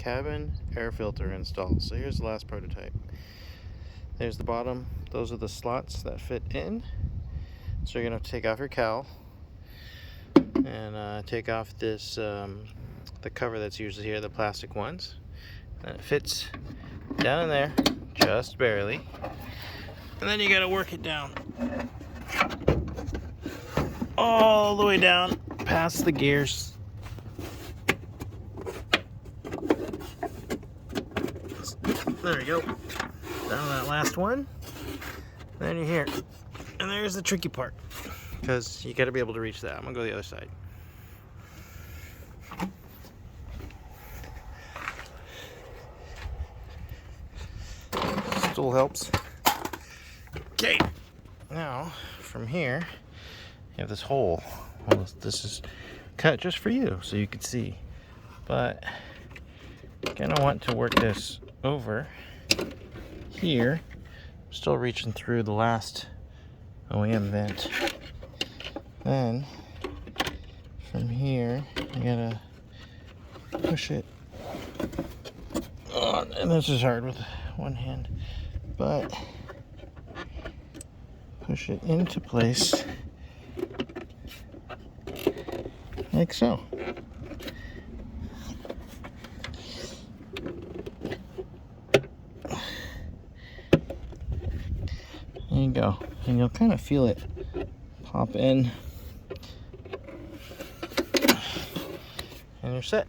cabin air filter installed. So here's the last prototype. There's the bottom. Those are the slots that fit in. So you're going to take off your cowl and take off this the cover that's usually here, the plastic ones. And it fits down in there, just barely. And then you got to work it down all the way down past the gears. There we go. Down to that last one. Then you're here. And there's the tricky part, because you got to be able to reach that. I'm going to go to the other side. Stool helps. Okay. Now, from here, you have this hole. Well, this is cut just for you, so you can see. But you're going to want to work this over here. I'm still reaching through the last OEM vent. Then, from here, you gotta push it on. And this is hard with one hand, but push it into place like so. There you go. And you'll kind of feel it pop in. And you're set.